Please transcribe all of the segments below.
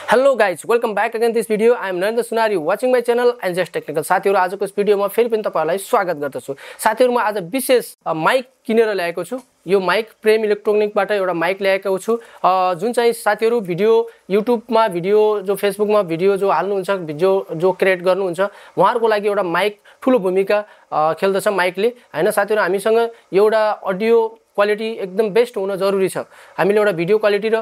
Hello guys, welcome back again this video. I am Narendra Sunari watching my channel and just technical. साथीहरु आजको यस भिडियोमा फेरि पनि तपाईहरुलाई स्वागत गर्दछु। साथीहरु म आज विशेष माइक किनेर ल्याएको छु। यो माइक प्रेम इलेक्ट्रोनिकबाट एउटा माइक ल्याएको छु। जुन चाहिँ साथीहरु भिडियो युट्युबमा भिडियो जो फेसबुकमा भिडियो जो हाल्नुहुन्छ भिडियो जो क्रिएट गर्नुहुन्छ उहाँहरुको लागि एउटा माइक ठूलो भूमिका खेल्दछ माइकले। हैन साथीहरु हामीसँग एउटा अडियो क्वालिटी एकदम बेस्ट हुन जरुरी छ। हामीले एउटा भिडियो क्वालिटी र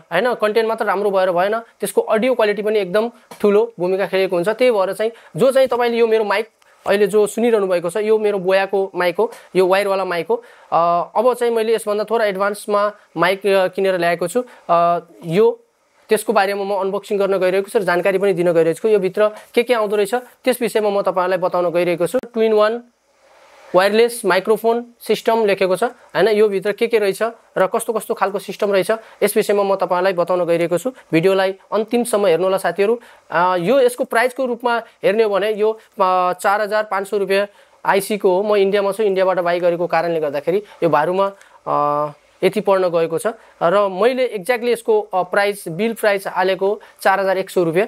हैन कन्टेन्ट मात्र राम्रो भएर भएन, त्यसको अडियो क्वालिटी पनि एकदम ठूलो भूमिका खेलेको हुन्छ। त्यही भएर चाहिँ जो चाहिँ तपाईले यो मेरो माइक अहिले जो सुनिरहनु भएको छ यो मेरो बोयाको माइक हो, यो वायर वाला माइक हो। अब चाहिँ मैले यसभन्दा थोड़ा एडभान्समा माइक किनेर ल्याएको छु। यो त्यसको बारेमा म अनबक्सिङ गर्न गइरहेको छु र जानकारी पनि दिन गइरहेको छु। यो भित्र के आउँदो रहेछ त्यस विषयमा म तपाईहरुलाई बताउन गइरहेको छु। 2-in-1 वायरलेस माइक्रोफोन सिस्टम लेखेको छ हैन। यो भित्र के रहेछ र कस्तो कस्तो खालको सिस्टम रहेछ यस विषयमा म तपाईहरुलाई बताउन गइरहेको छु। भिडियोलाई अन्तिमसम्म हेर्नु होला साथीहरु। यो यसको प्राइसको रूपमा हेर्ने हो भने यो 4500 रुपैयाँ आईसी को हो। म इन्डियामा छु, इन्डियाबाट बाइ गरेको कारणले गर्दाखेरि यो भारुमा यति पर्न गएको छ र मैले एक्ज्याक्टली यसको प्राइस बिल प्राइस हालेको 4100 रुपैयाँ।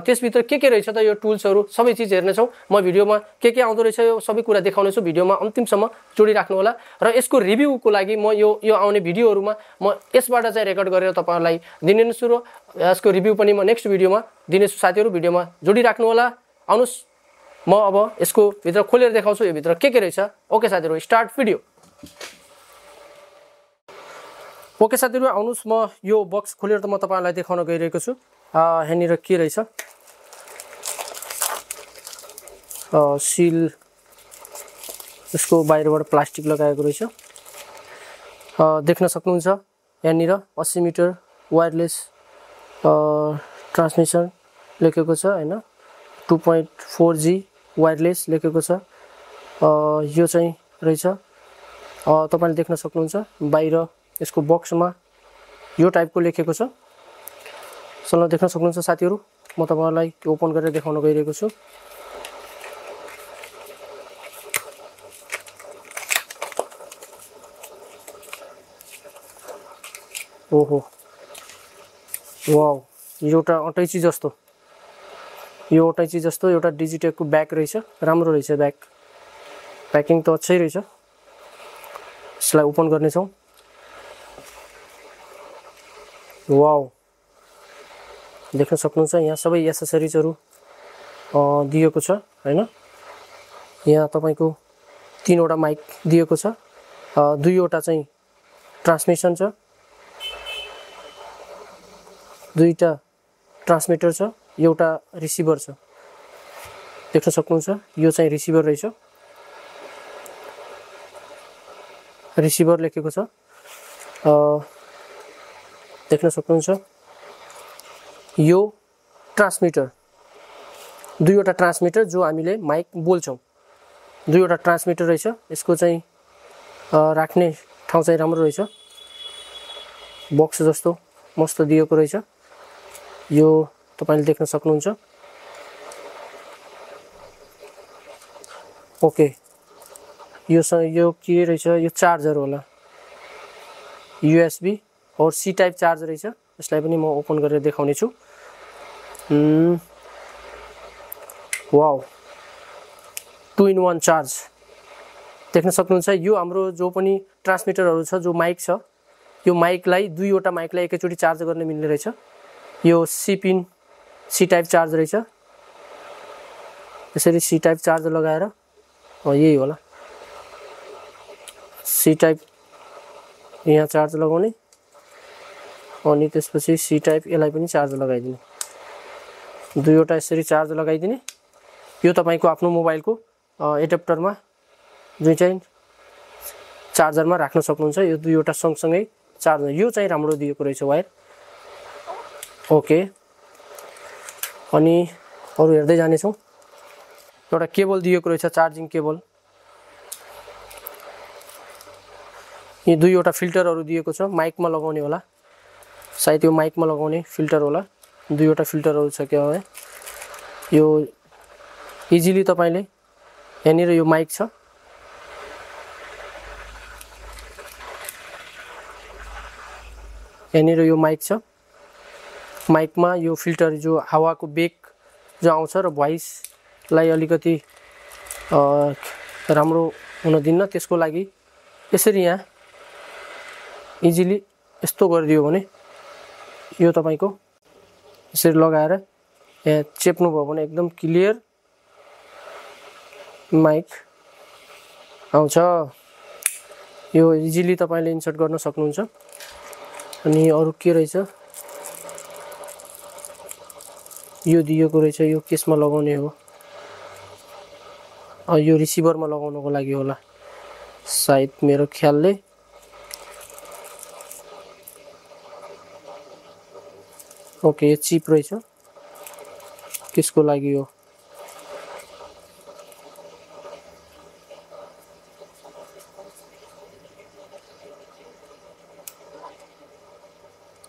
त्यसभित्र के रहेछ त यो टुल्सहरु सबै चीज हेर्ने छौं। म भिडियोमा के आउँदो रहेछ यो सबै कुरा देखाउने छु। भिडियोमा अन्तिमसम्म जोडिराख्नु होला र यसको रिभ्यूको लागि म यो आउने भिडियोहरुमा म यसबाट चाहिँ रेकर्ड गरेर तपाईहरुलाई दिने छु र यसको रिभ्यू पनि म नेक्स्ट भिडियोमा दिने छु। साथीहरु भिडियोमा जोडिराख्नु होला। आउनुस म अब यसको भित्र खोलेर देखाउँछु यो भित्र के रहेछ। ओके साथीहरु, स्टार्ट भिडियो। ओके साथीहरु, आउनुस म यो बक्स खोलेर त म तपाईहरुलाई देखाउन गइरहेको छु। हेनिर के रहेछ सिल यसको बाहिरबाट प्लास्टिक लगाएको रहेछ। देख्न सक्नुहुन्छ यहाँनिर 80 मिटर वायरलेस ट्रान्समिसन लेखेको छ हैन। 2.4G वायरलेस लेखेको छ। यो चाहिँ रहेछ तपाईले देख्न सक्नुहुन्छ। बाहिर यसको बक्समा यो टाइपको लेखेको छ। सल्ल देख्न सक्नुहुन्छ साथीहरु। म तपाईहरुलाई ओपन गरेर देखाउन गइरहेको छु। ओहो वाउ, एउटा अटैची जस्तो एउटा डिजिटेकको ब्याग रहेछ। राम्रो रहेछ ब्याग, प्याकिङ त अच्छै रहेछ। यसलाई ओपन गर्ने छौं। वाउ, देख्न सक्नुहुन्छ यहाँ सबै एसेसरिजहरु दिएको छ हैन। यहाँ तपाईको 3 वटा माइक दिएको छ, 2 वटा चाहिँ ट्रान्समिसन छ, 2टा ट्रान्समिटर छ, एउटा रिसिभर छ। देख्न सक्नुहुन्छ यो चाहिँ रिसिभर रहेछ। रिसिभर लेखेको छ। देख्न सक्नुहुन्छ यो ट्रान्समिटर 2 वटा ट्रान्समिटर जो हामीले माइक बोल्छौं। 2 वटा ट्रान्समिटर रहेछ। यसको चाहिँ राख्ने ठाउँ चाहिँ राम्रो रहेछ। बक्स जस्तो मस्त दिएको रहेछ। यो तपाईले देख्न सक्नुहुन्छ। ओके, यो के रहेछ, यो चार्जर होला, USB और C टाइप चार्ज रहेछ। यसलाई पनि म ओपन गरेर देखाउने छु। वाउ, 2-in-1 चार्ज देख्न सक्नुहुन्छ। यो हाम्रो जो पनि ट्रान्समिटरहरु छ, जो माइक छ, यो माइकलाई 2 वटा माइकलाई एकैचोटी चार्ज गर्न मिल्ने रहेछ। यो C टाइप चार्ज रहेछ। यसरी C टाइप चार्ज लगाएर यही होला C टाइप यहाँ चार्ज लगाउने अनि त्यसपछि C टाइप यसलाई पनि चार्ज लगाइदिने। 2 वटा यसरी चार्ज लगाइदिने। यो तपाईको आफ्नो मोबाइलको एडाप्टरमा जुन चाहिँ चार्जरमा राख्न सक्नुहुन्छ। यो 2 वटा सँगसँगै चार्ज, यो चाहिँ राम्रो दिएको रहेछ वायर। ओके, अनि अरु हेर्दै जाने छौं। एउटा केबल दिएको रहेछ, चार्जिङ केबल। यो 2 वटा फिल्टरहरु दिएको छ, माइकमा लगाउने होला सायद। यो माइकमा लगाउने फिल्टर होला। 2 वटा फिल्टरहरु छ के हो। यो इजिली तपाईले यहाँनिर यो माइक छ। यहाँनिर यो माइक छ। माइकमा यो फिल्टर जो हावाको बेग जो आउँछ र भोइसलाई अलिकति राम्रो हुन दिन्न, त्यसको लागि यसरी यहाँ इजिली यस्तो गरिदियो भने यो तपाईको यसरी लगाएर यहाँ चेप्नु भयो भने एकदम क्लियर माइक आउँछ। यो इजिली तपाईले इन्सर्ट गर्न सक्नुहुन्छ। अनि अरु के रहेछ, यो दिएको रहेछ, यो केसमा लगाउने हो, यो रिसिभरमा लगाउनको लागि होला सायद मेरो ख्यालले। ओके, यो चिप रहेछ, केसको लागि हो?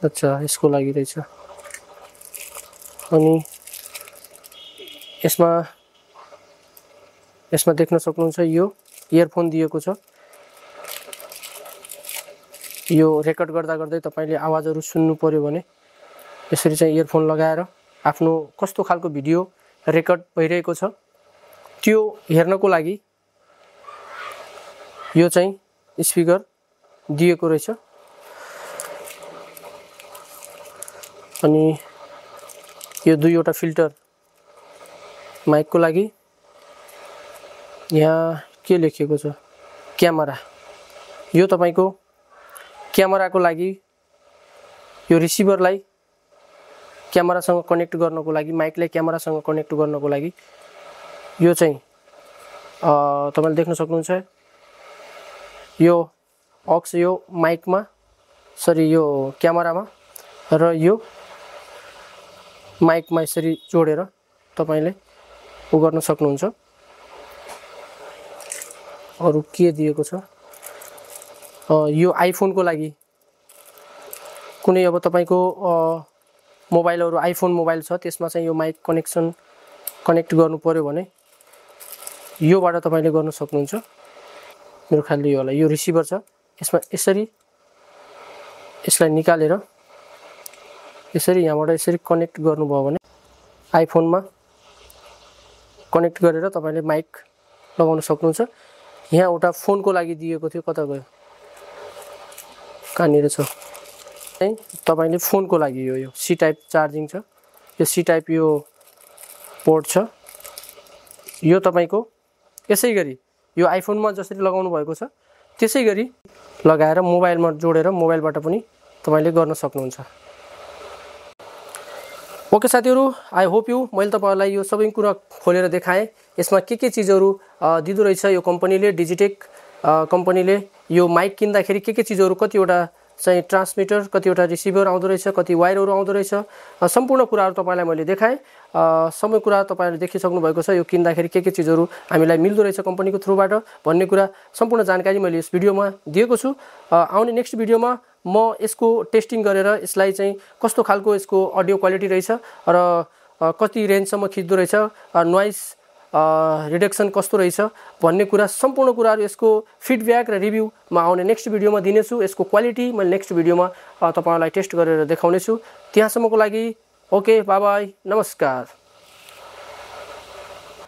अच्छा, यसको लागि रहेछ। अनि यसमा देख्न सक्नुहुन्छ यो इयरफोन दिएको छ। यो रेकर्ड गर्दा गर्दै तपाईले आवाजहरु सुन्नु पर्यो भने यसरी चाहिँ इयरफोन लगाएर आफ्नो कस्तो खालको भिडियो रेकर्ड भइरहेको छ त्यो हेर्नको लागि यो चाहिँ स्पिकर दिएको रहेछ। अनि यो दुईवटा फिल्टर माइकको लागि। यहाँ के लेखेको छ, क्यामेरा। यो तपाईको क्यामेराको लागि, यो रिसिभरलाई क्यामेरासँग कनेक्ट गर्नको लागि, माइकलाई क्यामेरासँग कनेक्ट गर्नको लागि यो चाहिँ तपाईले देख्न सक्नुहुन्छ। यो अक्स यो माइकमा, सरी यो क्यामेरामा र यो माइकमा यसरी जोडेर तपाईले उ गर्न सक्नुहुन्छ। अरु के दिएको छ, यो आइफोनको लागि कुनै अब तपाईको मोबाइलहरु आइफोन मोबाइल छ, त्यसमा चाहिँ यो माइक कनेक्ट गर्नु पर्यो भने योबाट तपाईले गर्न सक्नुहुन्छ। मेरो ख्यालले यो होला। यो रिसिभर छ, यसमा यसरी यसलाई निकालेर यसरी यहाँबाट यसरी कनेक्ट गर्नुभयो भने आइफोनमा कनेक्ट गरेर तपाईले माइक लगाउन सक्नुहुन्छ। यहाँ एउटा फोनको लागि दिएको थियो, कता गयो, कहाँनिर छ? तपाईले फोनको लागि यो सी टाइप चार्जिङ छ, यो सी टाइप यो पोर्ट छ। यो तपाईको यसैगरी यो आइफोनमा जसरी लगाउनु भएको छ त्यसैगरी लगाएर मोबाइलमा जोडेर मोबाइलबाट पनि तपाईले गर्न सक्नुहुन्छ। ओके साथीहरु, आई होप यू मैले तपाईहरुलाई यो सबै कुरा खोलेर देखाएँ। यसमा के चीजहरु दिदो रहेछ यो कम्पनीले, डिजिटेक कम्पनीले यो माइक किन्दाखेरि के चीजहरु, कतिवटा चाहिँ ट्रान्समिटर, कतिवटा रिसिभर आउँदो रहेछ, कति वायरहरु आउँदो रहेछ, सम्पूर्ण कुराहरु तपाईलाई मैले देखाएँ। सबै कुरा तपाईहरुले देखिसक्नु भएको छ। यो किन्दाखेरि के चीजहरु हामीलाई मिल्दो रहेछ कम्पनीको थ्रुबाट भन्ने कुरा सम्पूर्ण जानकारी मैले यस भिडियोमा दिएको छु। आउने नेक्स्ट भिडियोमा म यसको टेस्टिङ गरेर यसलाई चाहिँ कस्तो खालको यसको अडियो क्वालिटी रहेछ र कति रेन्जसम्म खिच्दो रहेछ, नोइज रिडक्सन कस्तो रहेछ भन्ने कुरा, सम्पूर्ण कुराहरु यसको फिडब्याक र रिभ्यू म आउने नेक्स्ट भिडियोमा दिनेछु। यसको क्वालिटी मैले नेक्स्ट भिडियोमा तपाईहरुलाई टेस्ट गरेर देखाउने छु। त्यहाँसम्मको लागि ओके, बाइ बाइ, नमस्कार।